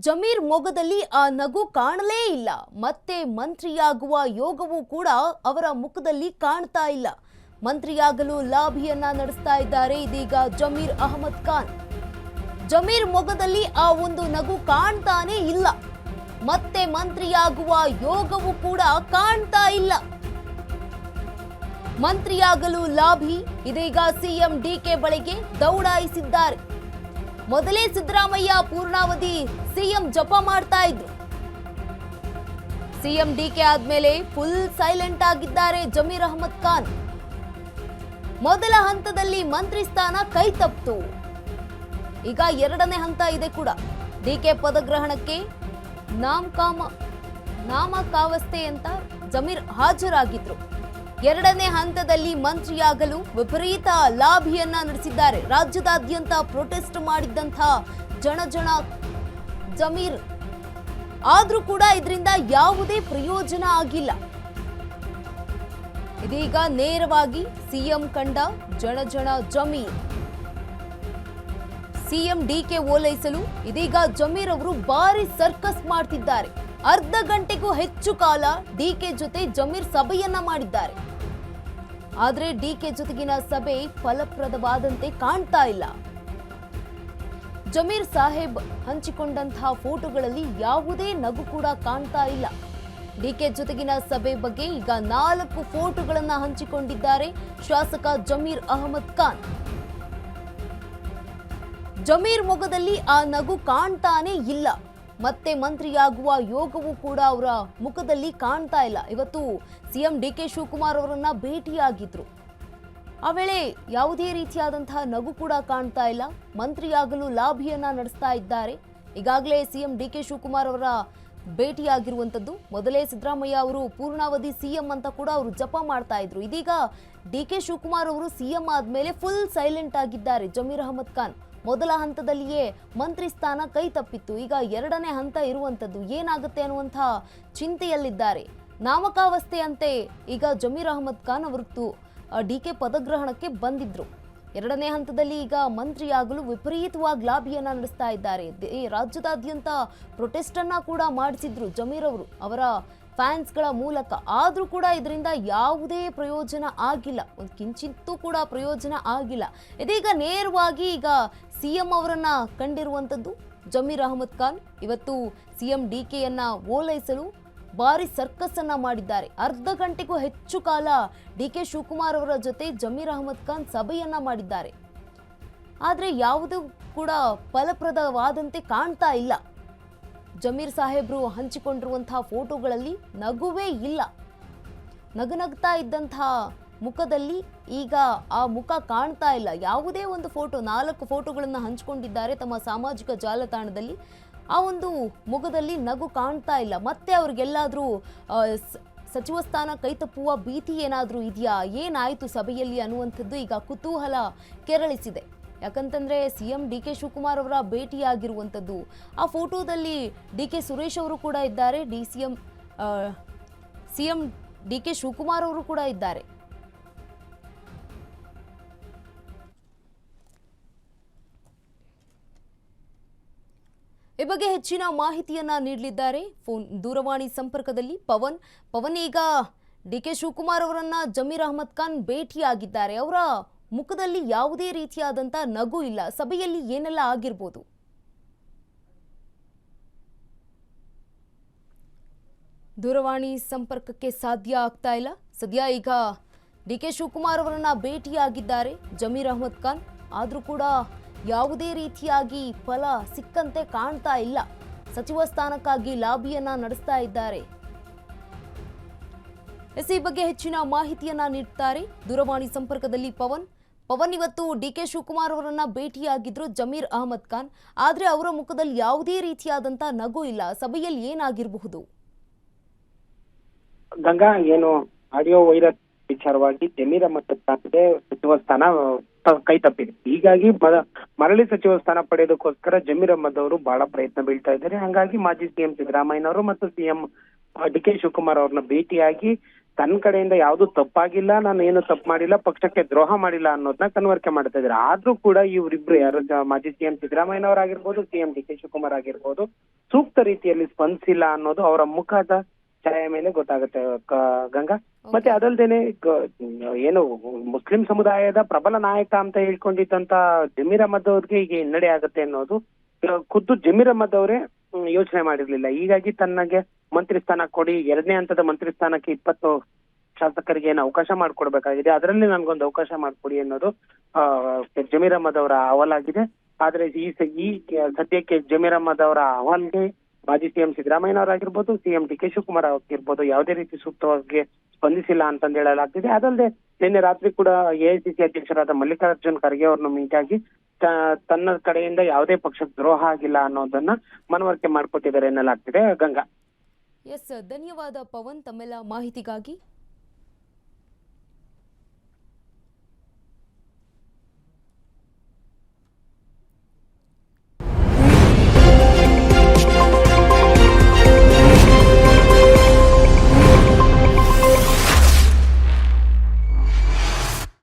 ಜಮೀರ್ ಮೊಗದಲ್ಲಿ ಆ ನಗು ಕಾಣಲೇ ಇಲ್ಲ. ಮತ್ತೆ ಮಂತ್ರಿಯಾಗುವ ಯೋಗವೂ ಕೂಡ ಅವರ ಮುಖದಲ್ಲಿ ಕಾಣ್ತಾ ಇಲ್ಲ. ಮಂತ್ರಿಯಾಗಲು ಲಾಬಿಯನ್ನ ನಡೆಸ್ತಾ ಇದ್ದಾರೆ ಇದೀಗ ಜಮೀರ್ ಅಹಮದ್ ಖಾನ್. ಜಮೀರ್ ಮೊಗದಲ್ಲಿ ಆ ಒಂದು ನಗು ಕಾಣ್ತಾನೆ ಇಲ್ಲ. ಮತ್ತೆ ಮಂತ್ರಿಯಾಗುವ ಯೋಗವೂ ಕೂಡ ಕಾಣ್ತಾ ಇಲ್ಲ. ಮಂತ್ರಿಯಾಗಲು ಲಾಬಿ ಇದೀಗ ಸಿಎಂ ಡಿಕೆ ಬಳಿಗೆ ದೌಡಾಯಿಸಿದ್ದಾರೆ. ಮೊದಲೇ ಸಿದ್ದರಾಮಯ್ಯ ಪೂರ್ಣಾವಧಿ ಸಿಎಂ ಜಪ ಮಾಡ್ತಾ ಇದ್ರು. ಸಿಎಂ ಡಿಕೆ ಆದ್ಮೇಲೆ ಫುಲ್ ಸೈಲೆಂಟ್ ಆಗಿದ್ದಾರೆ ಜಮೀರ್ ಅಹಮದ್ ಖಾನ್. ಮೊದಲ ಹಂತದಲ್ಲಿ ಮಂತ್ರಿ ಸ್ಥಾನ ಕೈ ತಪ್ಪಿತು. ಈಗ ಎರಡನೇ ಹಂತ ಇದೆ ಕೂಡ. ಡಿಕೆ ಪದಗ್ರಹಣಕ್ಕೆ ನಾಮಕಾವಸ್ಥೆ ಅಂತ ಜಮೀರ್ ಹಾಜರಾಗಿದ್ರು. ಎರಡನೇ ಹಂತದಲ್ಲಿ ಮಂತ್ರಿಯಾಗಲು ವಿಪರೀತ ಲಾಬಿಯನ್ನ ನಡೆಸಿದ್ದಾರೆ. ರಾಜ್ಯದಾದ್ಯಂತ ಪ್ರೊಟೆಸ್ಟ್ ಮಾಡಿದ್ದಂಥ ಜನ ಜಮೀರ್ ಆದ್ರೂ ಕೂಡ ಇದರಿಂದ ಯಾವುದೇ ಪ್ರಯೋಜನ ಆಗಿಲ್ಲ. ಇದೀಗ ನೇರವಾಗಿ ಸಿಎಂ ಕಂಡ ಜನ ಜಮೀರ್. ಸಿಎಂ ಡಿಕೆ ಓಲೈಸಲು ಇದೀಗ ಜಮೀರ್ ಅವರು ಭಾರಿ ಸರ್ಕಸ್ ಮಾಡ್ತಿದ್ದಾರೆ. ಅರ್ಧ ಗಂಟೆಗೂ ಹೆಚ್ಚು ಕಾಲ ಡಿಕೆ ಜೊತೆ ಜಮೀರ್ ಸಭೆಯನ್ನ ಮಾಡಿದ್ದಾರೆ. ಆದ್ರೆ ಡಿಕೆ ಜೊತೆಗಿನ ಸಭೆ ಫಲಪ್ರದವಾದಂತೆ ಕಾಣ್ತಾ ಇಲ್ಲ. ಜಮೀರ್ ಸಾಹೇಬ್ ಹಂಚಿಕೊಂಡಂತಹ ಫೋಟೋಗಳಲ್ಲಿ ಯಾವುದೇ ನಗು ಕೂಡ ಕಾಣ್ತಾ ಇಲ್ಲ. ಡಿಕೆ ಜೊತೆಗಿನ ಸಭೆ ಬಗ್ಗೆ ಈಗ 4 ಫೋಟೋಗಳನ್ನ ಹಂಚಿಕೊಂಡಿದ್ದಾರೆ ಶಾಸಕ ಜಮೀರ್ ಅಹಮದ್ ಖಾನ್. ಜಮೀರ್ ಮೊಗದಲ್ಲಿ ಆ ನಗು ಕಾಣ್ತಾನೆ ಇಲ್ಲ. ಮತ್ತೆ ಮಂತ್ರಿಯಾಗುವ ಯೋಗವೂ ಕೂಡ ಅವರ ಮುಖದಲ್ಲಿ ಕಾಣ್ತಾ ಇಲ್ಲ. ಇವತ್ತು ಸಿಎಂ ಡಿಕೆ ಶಿವಕುಮಾರ್ ಅವರನ್ನ ಭೇಟಿಯಾಗಿದ್ರು. ಆ ವೇಳೆ ಯಾವುದೇ ರೀತಿಯಾದಂತಹ ನಗು ಕೂಡ ಕಾಣ್ತಾ ಇಲ್ಲ. ಮಂತ್ರಿಯಾಗಲು ಲಾಬಿಯನ್ನ ನಡೆಸ್ತಾ ಇದ್ದಾರೆ. ಈಗಾಗಲೇ ಸಿಎಂ ಡಿಕೆ ಶಿವಕುಮಾರ್ ಅವರ ಭೇಟಿಯಾಗಿರುವಂತದ್ದು. ಮೊದಲೇ ಸಿದ್ದರಾಮಯ್ಯ ಅವರು ಪೂರ್ಣಾವಧಿ ಸಿಎಂ ಅಂತ ಕೂಡ ಅವರು ಜಪ ಮಾಡ್ತಾ ಇದ್ರು. ಇದೀಗ ಡಿಕೆ ಶಿವಕುಮಾರ್ ಅವರು ಸಿಎಂ ಆದ್ಮೇಲೆ ಫುಲ್ ಸೈಲೆಂಟ್ ಆಗಿದ್ದಾರೆ ಜಮೀರ್ ಅಹಮದ್ ಖಾನ್. ಮೊದಲ ಹಂತದಲ್ಲಿಯೇ ಮಂತ್ರಿ ಸ್ಥಾನ ಕೈ ತಪ್ಪಿತ್ತು. ಈಗ ಎರಡನೇ ಹಂತ ಇರುವಂತದ್ದು ಏನಾಗುತ್ತೆ ಅನ್ನುವಂಥ ಚಿಂತೆಯಲ್ಲಿದ್ದಾರೆ. ನಾಮಕಾವಸ್ಥೆ ಅಂತೆ ಈಗ ಜಮೀರ್ ಅಹಮದ್ ಖಾನ್ ಅವತ್ತು ಡಿಕೆ ಪದಗ್ರಹಣಕ್ಕೆ ಬಂದಿದ್ರು. ಎರಡನೇ ಹಂತದಲ್ಲಿ ಈಗ ಮಂತ್ರಿಯಾಗಲು ವಿಪರೀತವಾಗಿ ಲಾಬಿಯನ್ನ ನಡೆಸ್ತಾ ಇದ್ದಾರೆ. ರಾಜ್ಯದಾದ್ಯಂತ ಪ್ರೊಟೆಸ್ಟ್ ಅನ್ನ ಕೂಡ ಮಾಡಿಸಿದ್ರು ಜಮೀರ್ ಅವರು ಅವರ ಫ್ಯಾನ್ಸ್ಗಳ ಮೂಲಕ. ಆದ್ರೂ ಕೂಡ ಇದರಿಂದ ಯಾವುದೇ ಪ್ರಯೋಜನ ಆಗಿಲ್ಲ. ಒಂದು ಕಿಂಚಿತ್ತೂ ಕೂಡ ಪ್ರಯೋಜನ ಆಗಿಲ್ಲ. ಇದೀಗ ನೇರವಾಗಿ ಈಗ ಸಿಎಂ ಅವರನ್ನ ಕಂಡಿರುವಂತದ್ದು ಜಮೀರ್ ಅಹಮದ್ ಖಾನ್. ಇವತ್ತು ಸಿಎಂ ಡಿಕೆಯನ್ನ ಓಲೈಸಲು ಭಾರಿ ಸರ್ಕಸ್ ಅನ್ನ ಮಾಡಿದ್ದಾರೆ. ಅರ್ಧ ಗಂಟೆಗೂ ಹೆಚ್ಚು ಕಾಲ ಡಿಕೆ ಶಿವಕುಮಾರ್ ಅವರ ಜೊತೆ ಜಮೀರ್ ಅಹಮದ್ ಖಾನ್ ಸಭೆಯನ್ನ ಮಾಡಿದ್ದಾರೆ. ಆದ್ರೆ ಯಾವುದೂ ಕೂಡ ಫಲಪ್ರದವಾದಂತೆ ಕಾಣ್ತಾ ಇಲ್ಲ. ಜಮೀರ್ ಸಾಹೇಬ್ರು ಹಂಚಿಕೊಂಡಿರುವಂತಹ ಫೋಟೋಗಳಲ್ಲಿ ನಗುವೇ ಇಲ್ಲ. ನಗನಗ್ತಾ ಇದ್ದಂತಹ ಮುಖದಲ್ಲಿ ಈಗ ಆ ಮುಖ ಕಾಣ್ತಾ ಇಲ್ಲ. ಯಾವುದೇ ಒಂದು ಫೋಟೋ 4 ಫೋಟೋಗಳನ್ನು ಹಂಚಿಕೊಂಡಿದ್ದಾರೆ ತಮ್ಮ ಸಾಮಾಜಿಕ ಜಾಲತಾಣದಲ್ಲಿ. ಆ ಒಂದು ಮುಖದಲ್ಲಿ ನಗು ಕಾಣ್ತಾ ಇಲ್ಲ. ಮತ್ತೆ ಅವ್ರಿಗೆಲ್ಲಾದ್ರೂ ಸಚಿವ ಸ್ಥಾನ ಕೈ ತಪ್ಪುವ ಭೀತಿ ಏನಾದ್ರೂ ಇದೆಯಾ, ಏನಾಯ್ತು ಸಭೆಯಲ್ಲಿ ಅನ್ನುವಂಥದ್ದು ಈಗ ಕುತೂಹಲ ಕೆರಳಿಸಿದೆ. ಯಾಕಂತಂದ್ರೆ ಸಿಎಂ ಡಿಕೆ ಶಿವಕುಮಾರ್ ಅವರ ಭೇಟಿಯಾಗಿರುವಂಥದ್ದು. ಆ ಫೋಟೋದಲ್ಲಿ ಡಿಕೆ ಸುರೇಶ್ ಅವರು ಕೂಡ ಇದ್ದಾರೆ. ಸಿಎಂ ಡಿಕೆ ಶಿವಕುಮಾರ್ ಅವರು ಕೂಡ ಇದ್ದಾರೆ. ಈ ಬಗ್ಗೆ ಹೆಚ್ಚಿನ ಮಾಹಿತಿಯನ್ನ ನೀಡಲಿದ್ದಾರೆ ದೂರವಾಣಿ ಸಂಪರ್ಕದಲ್ಲಿ ಪವನ್. ಈಗ ಡಿಕೆ ಶಿವಕುಮಾರ್ ಅವರನ್ನ ಜಮೀರ್ ಅಹಮದ್ ಖಾನ್ ಭೇಟಿಯಾಗಿದ್ದಾರೆ. ಅವರ ಮುಖದಲ್ಲಿ ಯಾವುದೇ ರೀತಿಯಾದಂತ ನಗು ಇಲ್ಲ. ಸಭೆಯಲ್ಲಿ ಏನೆಲ್ಲ ಆಗಿರ್ಬೋದು? ದೂರವಾಣಿ ಸಂಪರ್ಕಕ್ಕೆ ಸಾಧ್ಯ ಆಗ್ತಾ ಇಲ್ಲ ಸದ್ಯ. ಈಗ ಡಿಕೆ ಶಿವಕುಮಾರ್ ಅವರನ್ನ ಭೇಟಿಯಾಗಿದ್ದಾರೆ ಜಮೀರ್ ಅಹಮದ್ ಖಾನ್. ಆದ್ರೂ ಕೂಡ ಯಾವುದೇ ರೀತಿಯಾಗಿ ಫಲ ಸಿಕ್ಕಂತೆ ಕಾಣ್ತಾ ಇಲ್ಲ. ಸಚಿವ ಸ್ಥಾನಕ್ಕಾಗಿ ಲಾಬಿಯನ್ನ ನಡೆಸ್ತಾ ಇದ್ದಾರೆ. ಈ ಬಗ್ಗೆ ಹೆಚ್ಚಿನ ಮಾಹಿತಿಯನ್ನ ನೀಡುತ್ತಾರೆ ದೂರವಾಣಿ ಸಂಪರ್ಕದಲ್ಲಿ ಪವನ್. ಇವತ್ತು ಡಿಕೆ ಶಿವಕುಮಾರ್ ಅವರನ್ನ ಭೇಟಿಯಾಗಿದ್ರು ಜಮೀರ್ ಅಹಮದ್ ಖಾನ್. ಆದ್ರೆ ಅವರ ಮುಖದಲ್ಲಿ ಯಾವುದೇ ರೀತಿಯಾದಂತ ನಗು ಇಲ್ಲ. ಸಭೆಯಲ್ಲಿ ಏನಾಗಿರಬಹುದು? ಗಂಗಾ, ಏನು ಆಡಿಯೋ ವೈರಸ್ ವಿಚಾರವಾಗಿ ಜಮೀರ್ ಅಹಮದ್ ಖಾನ್ಗೆ ಸಚಿವ ಸ್ಥಾನ ಕೈ ತಪ್ಪಿದೆ. ಹೀಗಾಗಿ ಮರಳಿ ಸಚಿವ ಸ್ಥಾನ ಪಡೆಯೋದಕ್ಕೋಸ್ಕರ ಜಮೀರ್ ಅಹಮದ್ ಅವರು ಬಹಳ ಪ್ರಯತ್ನ ಬೀಳ್ತಾ ಇದ್ದಾರೆ. ಹಾಗಾಗಿ ಮಾಜಿ ಸಿಎಂ ಸಿದ್ದರಾಮಯ್ಯನವರು ಮತ್ತು ಸಿಎಂ ಡಿ ಕೆ ಶಿವಕುಮಾರ್ ಅವ್ರನ್ನ ಭೇಟಿಯಾಗಿ ತನ್ನ ಕಡೆಯಿಂದ ಯಾವ್ದು ತಪ್ಪಾಗಿಲ್ಲ, ನಾನು ಏನು ತಪ್ಪು ಮಾಡಿಲ್ಲ, ಪಕ್ಷಕ್ಕೆ ದ್ರೋಹ ಮಾಡಿಲ್ಲ ಅನ್ನೋದನ್ನ ಕನ್ವರ್ಕೆ ಮಾಡ್ತಾ ಇದ್ದಾರೆ. ಆದ್ರೂ ಕೂಡ ಇವರಿಬ್ರು ಯಾರು ಮಾಜಿ ಸಿಎಂ ಸಿದ್ದರಾಮಯ್ಯನವರಾಗಿರ್ಬೋದು, ಸಿಎಂ ಡಿ ಕೆ ಶಿವಕುಮಾರ್ ಆಗಿರ್ಬೋದು, ಸೂಕ್ತ ರೀತಿಯಲ್ಲಿ ಸ್ಪಂದಿಸಿಲ್ಲ ಅನ್ನೋದು ಅವರ ಮುಖದ ಛಾಯೆ ಮೇಲೆ ಗೊತ್ತಾಗುತ್ತೆ ಗಂಗಾ. ಮತ್ತೆ ಅದಲ್ದೇನೆ ಏನು ಮುಸ್ಲಿಂ ಸಮುದಾಯದ ಪ್ರಬಲ ನಾಯಕ ಅಂತ ಹೇಳ್ಕೊಂಡಿದ್ದಂತ ಜಮೀರ್ ಅಹಮದ್ ಅವ್ರಿಗೆ ಈಗ ಹಿನ್ನಡೆ ಆಗುತ್ತೆ ಅನ್ನೋದು ಖುದ್ದು ಜಮೀರ್ ಅಹಮದ್ ಅವರೇ ಯೋಚನೆ ಮಾಡಿರ್ಲಿಲ್ಲ. ಹೀಗಾಗಿ ತನ್ನಗೆ ಮಂತ್ರಿ ಸ್ಥಾನ ಕೊಡಿ, 2ನೇ ಹಂತದ ಮಂತ್ರಿ ಸ್ಥಾನಕ್ಕೆ 20 ಶಾಸಕರಿಗೆ ಏನು ಅವಕಾಶ ಮಾಡ್ಕೊಡ್ಬೇಕಾಗಿದೆ, ಅದರಲ್ಲಿ ನನ್ಗೊಂದು ಅವಕಾಶ ಮಾಡ್ಕೊಡಿ ಅನ್ನೋದು ಜಮೀರ್ ಅಹಮದ್ ಅವರ ಅಹವಾಲಾಗಿದೆ. ಆದ್ರೆ ಈ ಸದ್ಯಕ್ಕೆ ಜಮೀರ್ ಅಹಮದ್ ಅವರ ಅಹವಾಲ್ಗೆ ಮಾಜಿ ಸಿಎಂ ಸಿದ್ದರಾಮಯ್ಯನವರಾಗಿರ್ಬೋದು, ಸಿಎಂ ಡಿ ಕೆ ಶಿವಕುಮಾರ್ ಆಗಿರ್ಬೋದು ಯಾವುದೇ ರೀತಿ ಸೂಕ್ತವಾಗಿ ಸ್ಪಂದಿಸಿಲ್ಲ ಅಂತಂದು ಹೇಳಲಾಗ್ತಿದೆ. ಅದಲ್ಲದೆ ನಿನ್ನೆ ರಾತ್ರಿ ಕೂಡ ಎಐಸಿಸಿ ಅಧ್ಯಕ್ಷರಾದ ಮಲ್ಲಿಕಾರ್ಜುನ್ ಖರ್ಗೆ ಅವ್ರನ್ನ ಮೀಟಾಗಿ ತನ್ನ ಕಡೆಯಿಂದ ಯಾವುದೇ ಪಕ್ಷಕ್ಕೆ ದ್ರೋಹ ಆಗಿಲ್ಲ ಅನ್ನೋದನ್ನ ಮನವರಿಕೆ ಮಾಡ್ಕೊಟ್ಟಿದ್ದಾರೆ ಎನ್ನಲಾಗ್ತಿದೆ ಗಂಗಾ. ಎಸ್, ಧನ್ಯವಾದ ಪವನ್ ತಮ್ಮೆಲ್ಲ ಮಾಹಿತಿಗಾಗಿ.